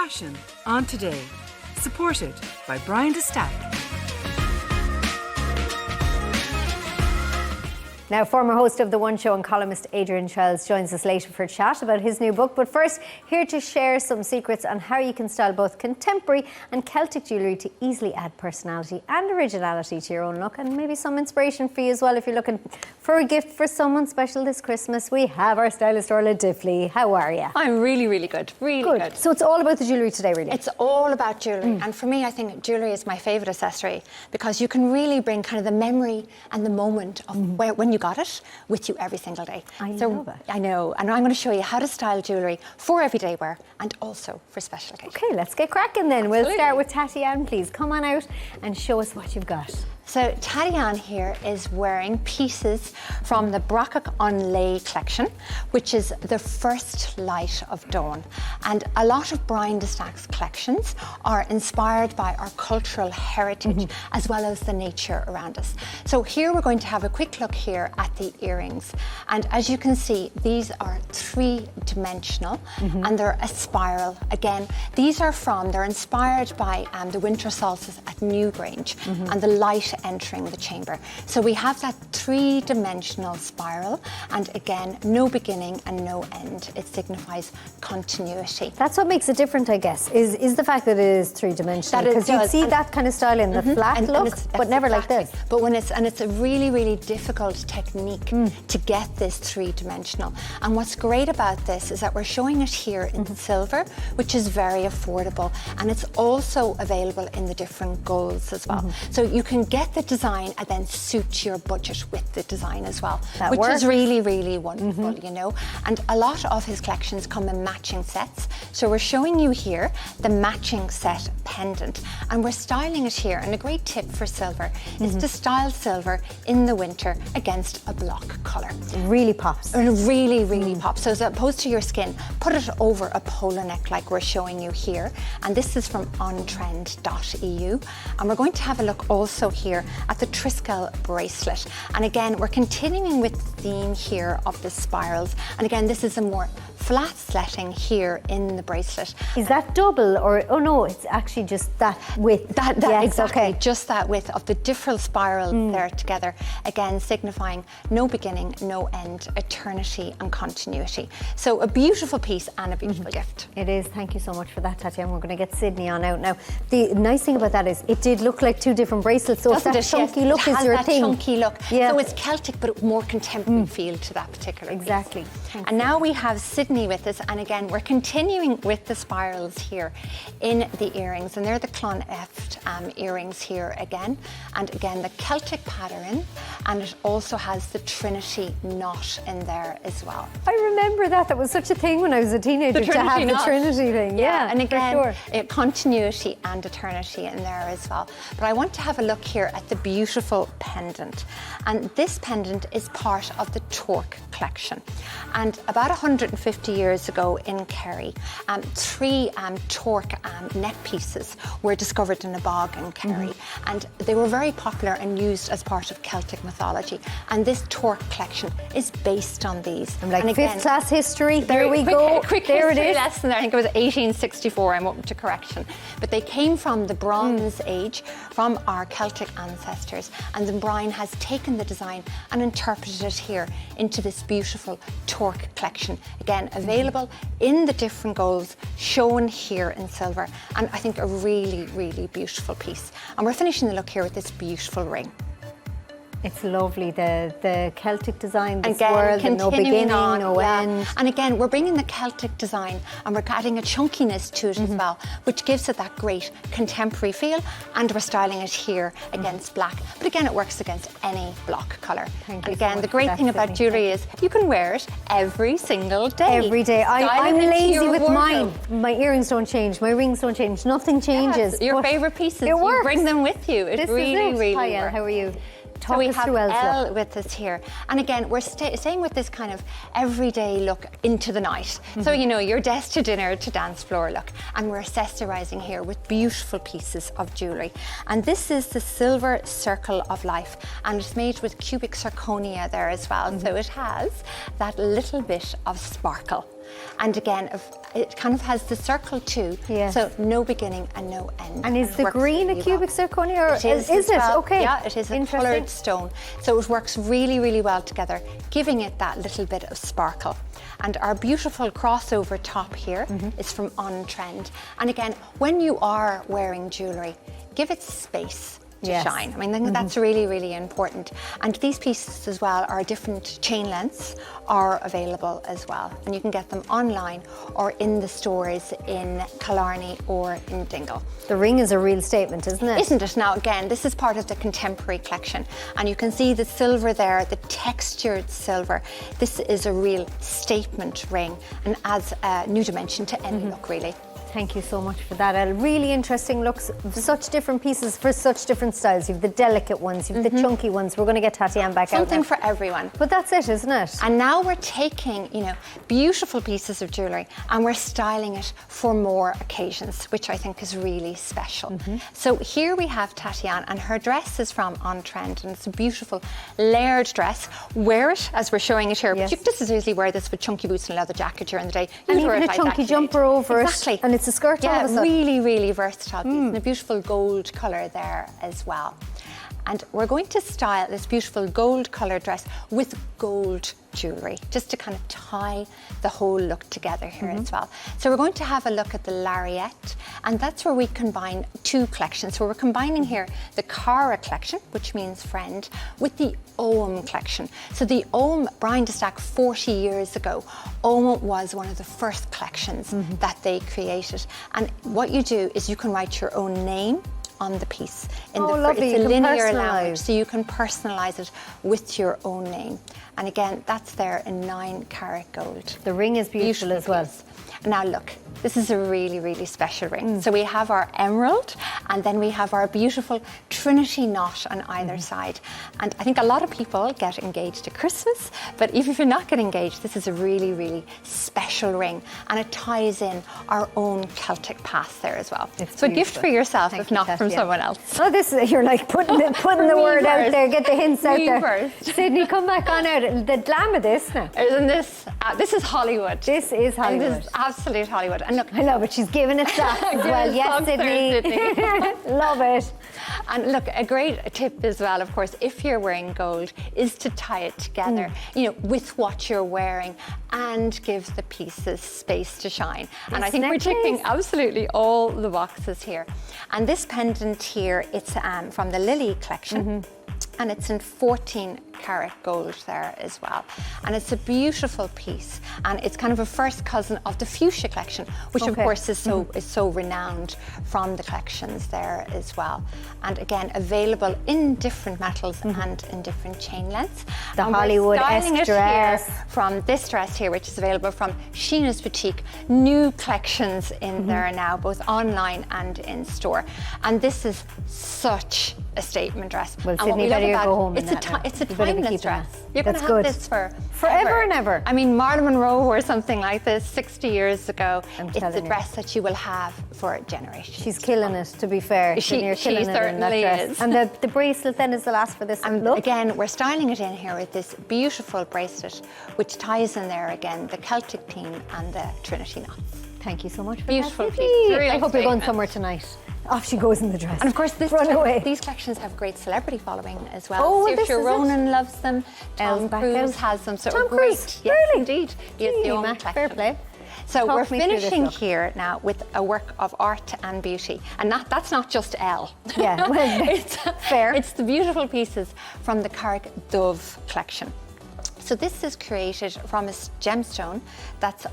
Fashion on Today. Supported by Brian de Staic. Now, former host of The One Show and columnist Adrian Chiles joins us later for a chat about his new book. But first, here to share some secrets on how you can style both contemporary and Celtic jewellery to easily add personality and originality to your own look, and maybe some inspiration for you as well if you're looking for a gift for someone special this Christmas. We have our stylist Orla Diffily. How are you? I'm really, really good. Really good. So it's all about the jewellery today, really? It's all about jewellery. And for me, I think jewellery is my favourite accessory because you can really bring kind of the memory and the moment of when you got it with you every single day. I know. And I'm going to show you how to style jewellery for everyday wear and also for special occasions. Okay, let's get cracking then. We'll start with Tatiane, please. Come on out and show us what you've got. So Tatiane here is wearing pieces from the Bracach on Lay collection, which is the first light of dawn. And a lot of Brian de Staic's collections are inspired by our cultural heritage as well as the nature around us. So here we're going to have a quick look here at the earrings. And as you can see, these are three-dimensional and they're a spiral. Again, they're inspired by the winter solstice at Newgrange and the light entering the chamber. So we have that three-dimensional spiral, and again, no beginning and no end. It signifies continuity. That's what makes it different, I guess, is the fact that it is three-dimensional. Because you see that kind of style in the flat look, but never like this. But it's a really, really difficult technique to get this three-dimensional. And what's great about this is that we're showing it here in silver, which is very affordable, and it's also available in the different golds as well. So you can get the design and then suit your budget with the design as well, which is really, really wonderful, you know. And a lot of his collections come in matching sets. So we're showing you here the matching set pendant, and we're styling it here. And a great tip for silver is to style silver in the winter against a block colour. It really pops. It really, really pops. So as opposed to your skin, put it over a polo neck like we're showing you here. And this is from ontrend.eu. And we're going to have a look also here at the Triskel bracelet. And again, we're continuing with the theme here of the spirals. And again, this is a more flat setting here in the bracelet. Is that double or, oh no, it's actually just that width? Yes, exactly, okay. Just that width of the different spirals there together. Again, signifying no beginning, no end, eternity and continuity. So a beautiful piece and a beautiful gift. It is. Thank you so much for that, Tatiane. We're going to get Sydney on out now. The nice thing about that is it did look like two different bracelets. So that chunky look is your thing. Chunky look. Yeah. So it's Celtic, but more contemporary feel to that particular piece. Exactly. And now we have Sydney with us, and again we're continuing with the spirals here in the earrings, and they're the Clon Eft earrings here again, and again the Celtic pattern, and it also has the Trinity knot in there as well. I remember that was such a thing when I was a teenager, to have the Trinity thing. Yeah, and again continuity and eternity in there as well. But I want to have a look here at the beautiful pendant, and this pendant is part of the Torque collection. And about 150 years ago in Kerry, three Torque neck pieces were discovered in a bog in Kerry, and they were very popular and used as part of Celtic mythology. And this Torque collection is based on these. I'm like, fifth class history, there we go. Quick there history lesson there. I think it was 1864, I'm open to correction. But they came from the Bronze Age, from our Celtic ancestors, and then Brian has taken the design and interpreted it here into this beautiful Torque collection. Again, available in the different golds, shown here in silver, and I think a really, really beautiful piece. And we're finishing the look here with this beautiful ring. It's lovely, the Celtic design, the swirl, the no beginning, no end. And again, we're bringing the Celtic design and we're adding a chunkiness to it as well, which gives it that great contemporary feel, and we're styling it here against black. But again, it works against any block colour. And again, the great thing about jewellery is you can wear it every single day. Every day. I'm lazy with mine. My earrings don't change, my rings don't change, nothing changes. Yes, your favourite pieces, you bring them with you. It really, really works. Hi, Elle, how are you? So we have Elle with us here. And again, we're staying with this kind of everyday look into the night. So, you know, your desk to dinner to dance floor look. And we're accessorizing here with beautiful pieces of jewellery. And this is the silver circle of life. And it's made with cubic zirconia there as well. So it has that little bit of sparkle. And again, it kind of has the circle too, Yes. so no beginning and no end. And is it the works green really a cubic well. zirconia, or It is is as it? well. Okay. Yeah, it is a Interesting. coloured stone. So it works really, really well together, giving it that little bit of sparkle. And our beautiful crossover top here is from Ontrend. And again, when you are wearing jewellery, give it space to Yes. shine. I mean, I think that's really, really important. And these pieces as well are different chain lengths are available as well. And you can get them online or in the stores in Killarney or in Dingle. The ring is a real statement, isn't it? Isn't it? Now, again, this is part of the contemporary collection. And you can see the silver there, the textured silver. This is a real statement ring and adds a new dimension to any look, really. Thank you so much for that, Elle. Really interesting looks, such different pieces for such different styles. You've the delicate ones, you've the chunky ones. We're going to get Tatiane back out Something now. for everyone. But that's it, isn't it? And now we're taking, you know, beautiful pieces of jewellery and we're styling it for more occasions, which I think is really special. So here we have Tatiane, and her dress is from Ontrend, and it's a beautiful layered dress. Wear it as we're showing it here. Yes. But you can just as easily wear this with chunky boots and leather jacket during the day. And You'd wear even it a like chunky that, jumper Sinead. over Exactly. it. And it's a skirt all Yeah, of a sudden. really, really versatile piece, and a beautiful gold colour there as well. And we're going to style this beautiful gold coloured dress with gold jewellery, just to kind of tie the whole look together here as well. So we're going to have a look at the lariat, and that's where we combine two collections. So we're combining here the Cara collection, which means friend, with the Ogham collection. So the Ogham, Brian de Staic 40 years ago, Ogham was one of the first collections that they created. And what you do is you can write your own name on the piece. Lovely. It's You a can linear personalise. language, so you can personalise it with your own name. And again, that's there in 9-carat gold. The ring is beautiful as well. piece. Now look, this is a really, really special ring. So we have our emerald, and then we have our beautiful Trinity knot on either side. And I think a lot of people get engaged at Christmas, but even if you're not getting engaged, this is a really, really special ring. And it ties in our own Celtic past there as well. It's so a gift beautiful. for yourself, Thank if you, not from Tatiane. someone else. Oh, this is, you're like putting the Me word out first. there, get the hints out Me there. first. Sydney, come back on out. The glam of this now. Isn't this? This is Hollywood. This is Hollywood. This is absolute Hollywood. And look, I love it. She's giving it that as Give well. it Yes, some there, Sydney. Love it. and look, a great tip as well, of course, if you're wearing gold, is to tie it together, you know, with what you're wearing, and give the pieces space to shine. And I think we're ticking absolutely all the boxes here. And this pendant here, it's from the Lily collection. And it's in 14-carat gold there as well. And it's a beautiful piece. And it's kind of a first cousin of the fuchsia collection, which of course is so renowned from the collections there as well. And again, available in different metals and in different chain lengths. The And we're Hollywood-esque styling it dress. here from this dress here, which is available from Sheena's Boutique. New collections in there now, both online and in store. And this is such a statement dress. Well, And what Sydney, we love better about go home in it's that now. it's a You better be timeless keeping dress. that. You're going That's to have good. this for Forever and ever. I mean, Marilyn Monroe wore something like this 60 years ago. I'm It's telling a you. dress that you will have for generations. She's killing it, to be fair. She You're killing it in that certainly dress. is. And the bracelet then is the last for this And look. again, we're styling it in here with this beautiful bracelet, which ties in there again the Celtic theme and the Trinity knots. Thank you so much for Beautiful that, piece. Sydney. Really I hope you're going statement. somewhere tonight. Off she goes in the dress. And of course, Run away. these collections have great celebrity following as well. Oh, well, this Saoirse is Ronan loves them. Elle's Tom back Cruise out. has them. So Tom great. Cruise? Yes, Really? indeed. He has the Gee, own Matt, collection. fair play. So Talk we're me through this finishing look. here now with a work of art and beauty. And that's not just Elle. Yeah, well, it's fair. It's the beautiful pieces from the Cork Dove collection. So this is created from a gemstone that's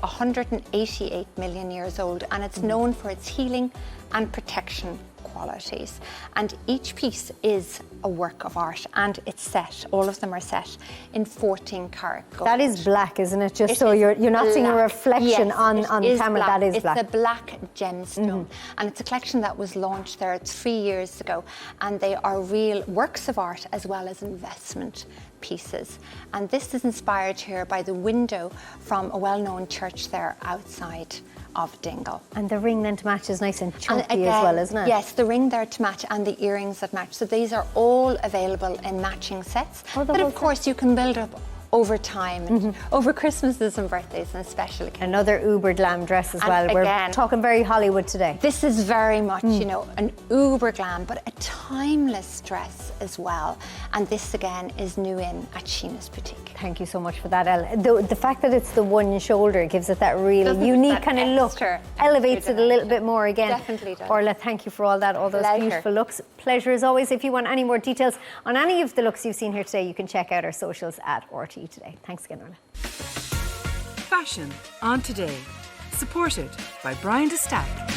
188 million years old, and it's known for its healing and protection qualities. And each piece is a work of art, and it's set, all of them are set in 14-carat gold. That is black, isn't it? Just It so is you're not seeing a black. reflection Yes, on it is camera. black. That is black. It's a black gemstone, and it's a collection that was launched there 3 years ago, and they are real works of art as well as investment pieces. And this is inspired here by the window from a well-known church there outside of Dingle. And the ring then to match is nice and And chunky again, as well, isn't it? Yes, the ring there to match and the earrings that match. So these are all available in matching sets Oh, the that whole of course you can build up over time, and over Christmases and birthdays and special occasions. Another uber glam dress as And well. We're again, talking very Hollywood today. This is very much, you know, an uber glam, but a timeless dress as well. And this again is new in at Sheena's boutique. Thank you so much for that, Elle. The fact that it's the one shoulder gives it that real Doesn't it? unique That kind of look. extra Elevates it a little dimension. bit more again. Definitely does. Orla, thank you for all that, all those Pleasure. beautiful looks. Pleasure as always. If you want any more details on any of the looks you've seen here today, you can check out our socials at RTE Today. Thanks again, Orla. Fashion on Today. Supported by Brian de Staic.